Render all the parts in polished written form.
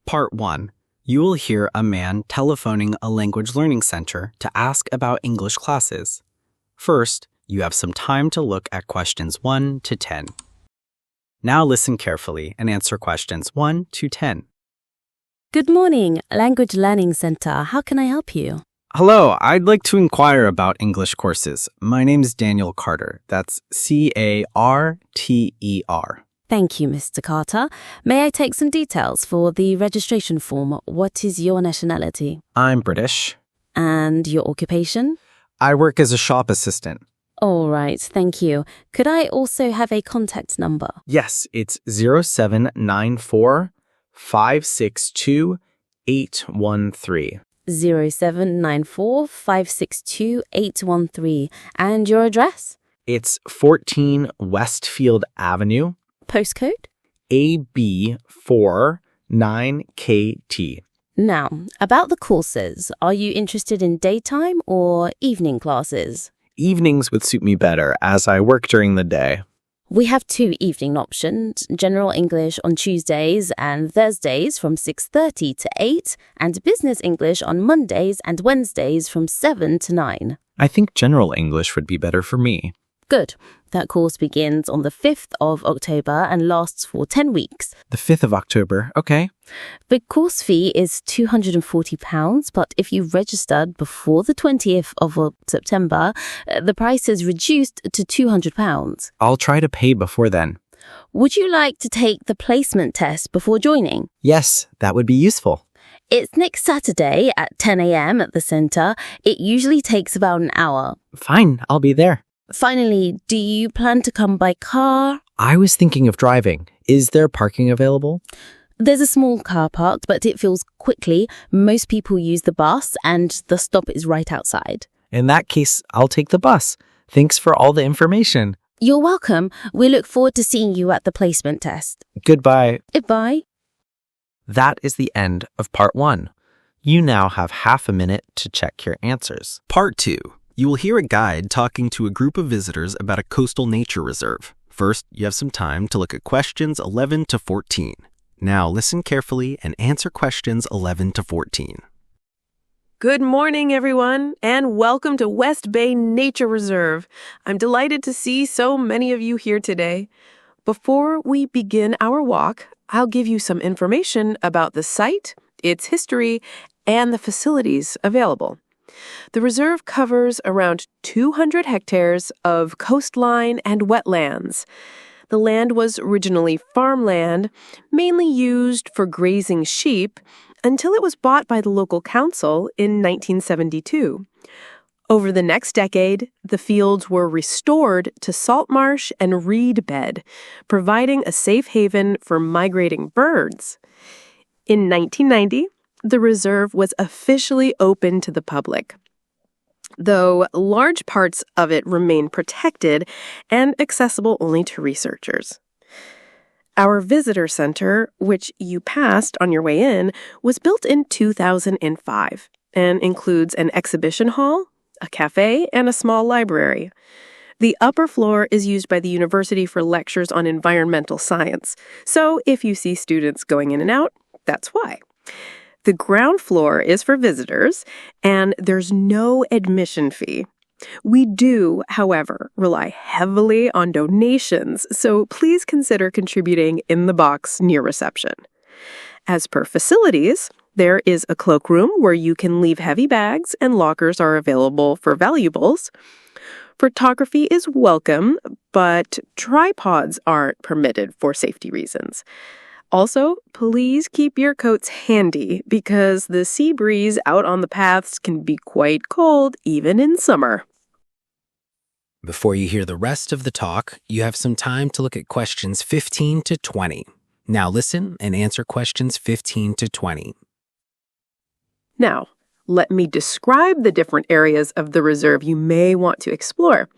Part 1. You will hear a man telephoning a language learning center to ask about English classes. First, you have some time to look at questions 1 to 10. Now listen carefully and answer questions 1 to 10. Good morning, Language Learning Center. How can I help you? Hello, I'd like to inquire about English courses. My name is Daniel Carter. That's Carter. Thank you, Mr. Carter. May I take some details for the registration form? What is your nationality? I'm British. And your occupation? I work as a shop assistant. All right, thank you. Could I also have a contact number? Yes, it's 0794 562 813. 0794 562 813. And your address? It's 14 Westfield Avenue, Postcode? AB49KT. Now, about the courses, are you interested in daytime or evening classes? Evenings would suit me better, as I work during the day. We have 2 evening options, General English on Tuesdays and Thursdays from 6:30 to 8, and Business English on Mondays and Wednesdays from 7 to 9. I think General English would be better for me. Good. That course begins on the 5th of October and lasts for 10 weeks. The 5th of October, okay. The course fee is £240, but if you registered before the 20th of September, the price is reduced to £200. I'll try to pay before then. Would you like to take the placement test before joining? Yes, that would be useful. It's next Saturday at 10 a.m. at the center. It usually takes about an hour. Fine, I'll be there. Finally, do you plan to come by car? I was thinking of driving. Is there parking available? There's a small car parked, but it fills quickly. Most people use the bus, and the stop is right outside. In that case, I'll take the bus. Thanks for all the information. You're welcome. We look forward to seeing you at the placement test. Goodbye. Goodbye. That is the end of Part 1. You now have half a minute to check your answers. Part 2. You will hear a guide talking to a group of visitors about a coastal nature reserve. First, you have some time to look at questions 11 to 14. Now listen carefully and answer questions 11 to 14. Good morning, everyone, and welcome to West Bay Nature Reserve. I'm delighted to see so many of you here today. Before we begin our walk, I'll give you some information about the site, its history, and the facilities available. The reserve covers around 200 hectares of coastline and wetlands. The land was originally farmland, mainly used for grazing sheep, until it was bought by the local council in 1972. Over the next decade, the fields were restored to salt marsh and reed bed, providing a safe haven for migrating birds. In 1990, the reserve was officially open to the public, though large parts of it remain protected and accessible only to researchers. Our visitor center, which you passed on your way in, was built in 2005 and includes an exhibition hall, a cafe, and a small library. The upper floor is used by the university for lectures on environmental science, so if you see students going in and out, that's why. The ground floor is for visitors, and there's no admission fee. We do, however, rely heavily on donations, so please consider contributing in the box near reception. As per facilities, there is a cloakroom where you can leave heavy bags, and lockers are available for valuables. Photography is welcome, but tripods aren't permitted for safety reasons. Also, please keep your coats handy because the sea breeze out on the paths can be quite cold even in summer. Before you hear the rest of the talk, you have some time to look at questions 15 to 20. Now listen and answer questions 15 to 20. Now, let me describe the different areas of the reserve you may want to explore.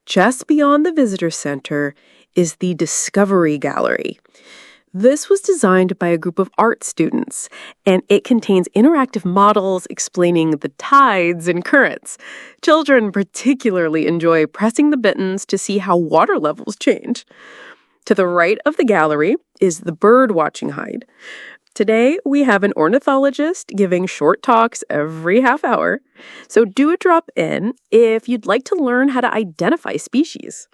Just beyond the visitor center is the Discovery Gallery. This was designed by a group of art students, and it contains interactive models explaining the tides and currents. Children particularly enjoy pressing the buttons to see how water levels change. To the right of the gallery is the bird watching hide. Today, we have an ornithologist giving short talks every half hour. So do a drop in if you'd like to learn how to identify species.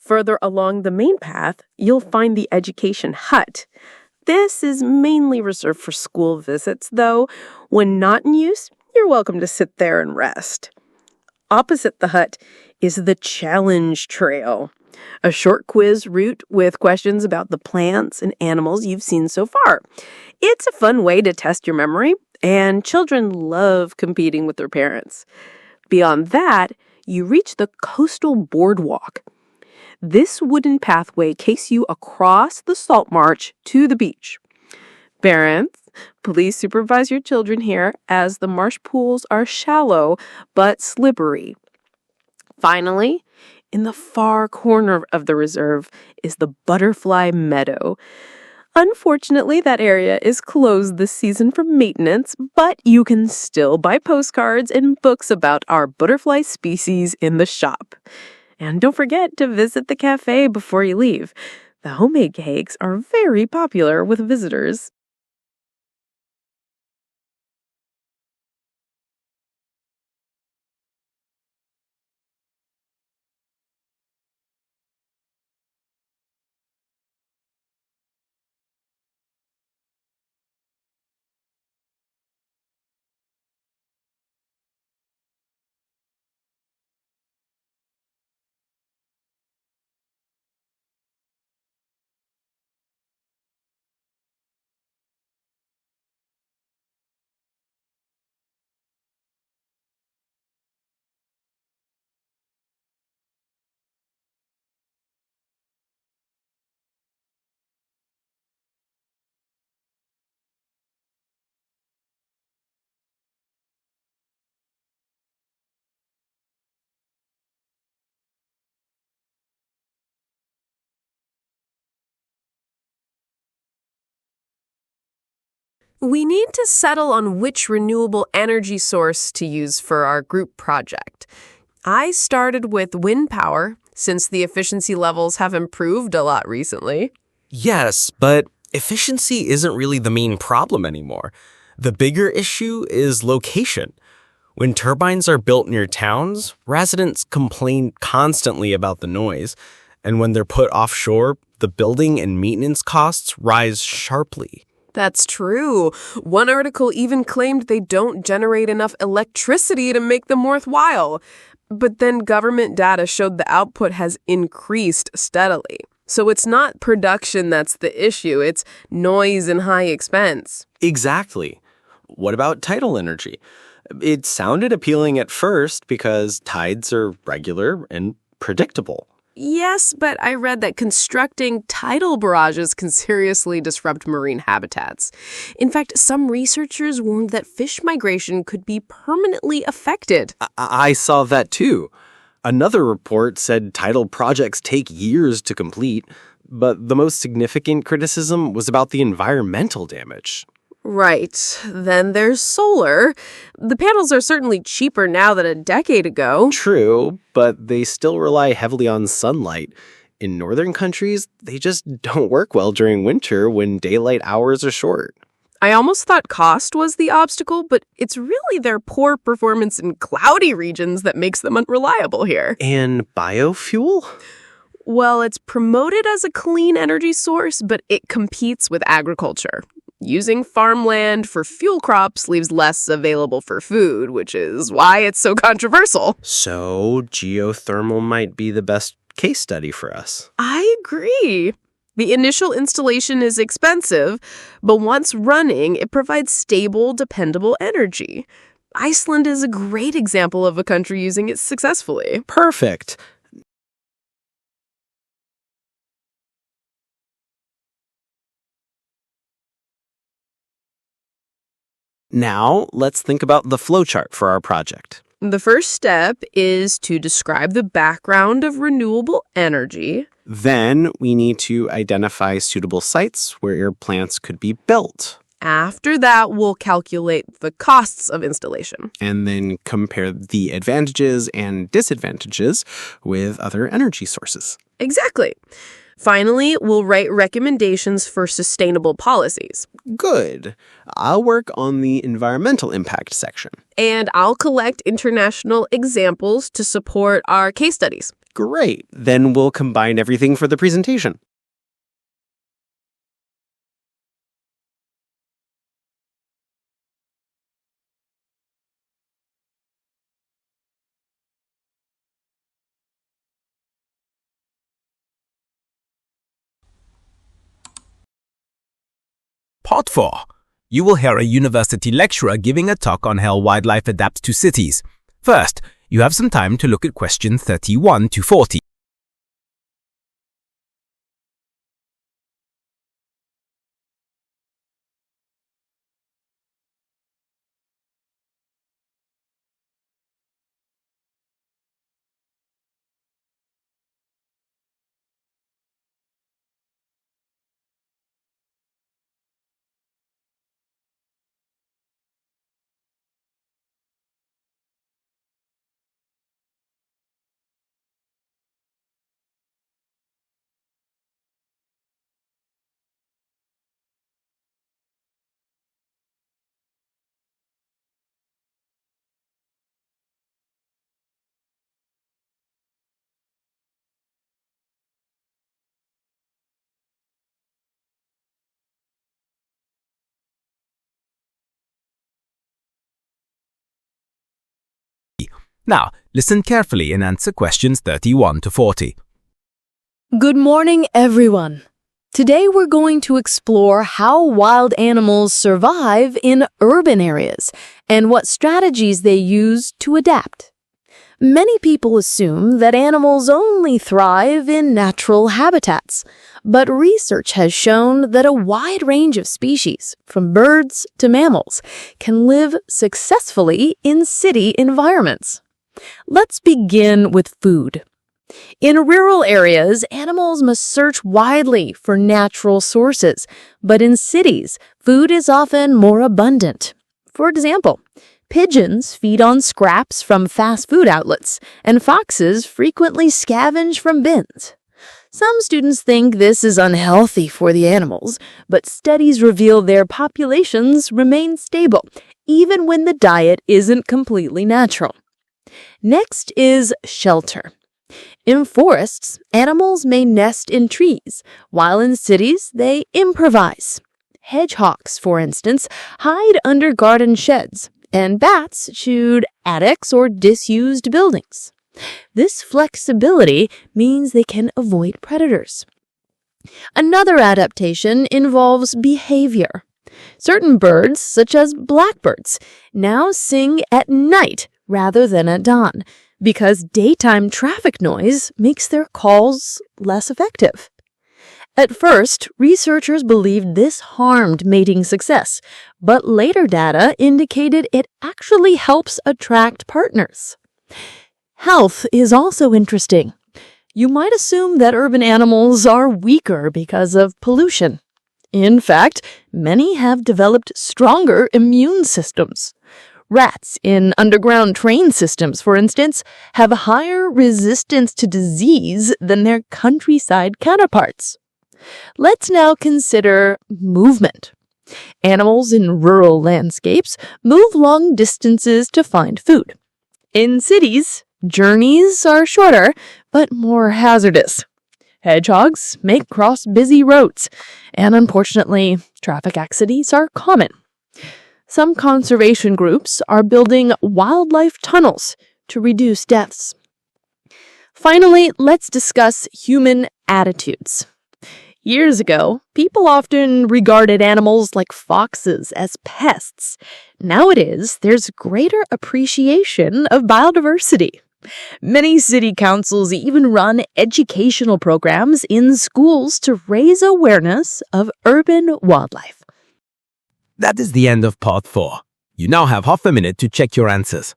Further along the main path, you'll find the education hut. This is mainly reserved for school visits, though. When not in use, you're welcome to sit there and rest. Opposite the hut is the challenge trail, a short quiz route with questions about the plants and animals you've seen so far. It's a fun way to test your memory, and children love competing with their parents. Beyond that, you reach the coastal boardwalk. This wooden pathway takes you across the salt marsh to the beach. Parents, please supervise your children here as the marsh pools are shallow but slippery. Finally, in the far corner of the reserve is the butterfly meadow. Unfortunately, that area is closed this season for maintenance, but you can still buy postcards and books about our butterfly species in the shop. And don't forget to visit the cafe before you leave. The homemade cakes are very popular with visitors. We need to settle on which renewable energy source to use for our group project. I started with wind power, since the efficiency levels have improved a lot recently. Yes, but efficiency isn't really the main problem anymore. The bigger issue is location. When turbines are built near towns, residents complain constantly about the noise, and when they're put offshore, the building and maintenance costs rise sharply. That's true. One article even claimed they don't generate enough electricity to make them worthwhile. But then government data showed the output has increased steadily. So it's not production that's the issue, it's noise and high expense. Exactly. What about tidal energy? It sounded appealing at first because tides are regular and predictable. Yes, but I read that constructing tidal barrages can seriously disrupt marine habitats. In fact, some researchers warned that fish migration could be permanently affected. I saw that too. Another report said tidal projects take years to complete, but the most significant criticism was about the environmental damage. Right. Then there's solar. The panels are certainly cheaper now than a decade ago. True, but they still rely heavily on sunlight. In northern countries, they just don't work well during winter when daylight hours are short. I almost thought cost was the obstacle, but it's really their poor performance in cloudy regions that makes them unreliable here. And biofuel? Well, it's promoted as a clean energy source, but it competes with agriculture. Using farmland for fuel crops leaves less available for food, which is why it's so controversial. So, geothermal might be the best case study for us. I agree. The initial installation is expensive, but once running, it provides stable, dependable energy. Iceland is a great example of a country using it successfully. Perfect. Now, let's think about the flowchart for our project. The first step is to describe the background of renewable energy. Then we need to identify suitable sites where your plants could be built. After that, we'll calculate the costs of installation. And then compare the advantages and disadvantages with other energy sources. Exactly. Finally, we'll write recommendations for sustainable policies. Good. I'll work on the environmental impact section. And I'll collect international examples to support our case studies. Great. Then we'll combine everything for the presentation. Part 4. You will hear a university lecturer giving a talk on how wildlife adapts to cities. First, you have some time to look at questions 31 to 40. Now, listen carefully and answer questions 31 to 40. Good morning, everyone. Today we're going to explore how wild animals survive in urban areas and what strategies they use to adapt. Many people assume that animals only thrive in natural habitats, but research has shown that a wide range of species, from birds to mammals, can live successfully in city environments. Let's begin with food. In rural areas, animals must search widely for natural sources, but in cities, food is often more abundant. For example, pigeons feed on scraps from fast food outlets, and foxes frequently scavenge from bins. Some students think this is unhealthy for the animals, but studies reveal their populations remain stable, even when the diet isn't completely natural. Next is shelter. In forests, animals may nest in trees, while in cities, they improvise. Hedgehogs, for instance, hide under garden sheds, and bats shoot attics or disused buildings. This flexibility means they can avoid predators. Another adaptation involves behavior. Certain birds, such as blackbirds, now sing at night rather than at dawn, because daytime traffic noise makes their calls less effective. At first, researchers believed this harmed mating success, but later data indicated it actually helps attract partners. Health is also interesting. You might assume that urban animals are weaker because of pollution. In fact, many have developed stronger immune systems. Rats in underground train systems, for instance, have higher resistance to disease than their countryside counterparts. Let's now consider movement. Animals in rural landscapes move long distances to find food. In cities, journeys are shorter, but more hazardous. Hedgehogs may cross busy roads, and unfortunately, traffic accidents are common. Some conservation groups are building wildlife tunnels to reduce deaths. Finally, let's discuss human attitudes. Years ago, people often regarded animals like foxes as pests. Nowadays, there's greater appreciation of biodiversity. Many city councils even run educational programs in schools to raise awareness of urban wildlife. That is the end of part 4. You now have half a minute to check your answers.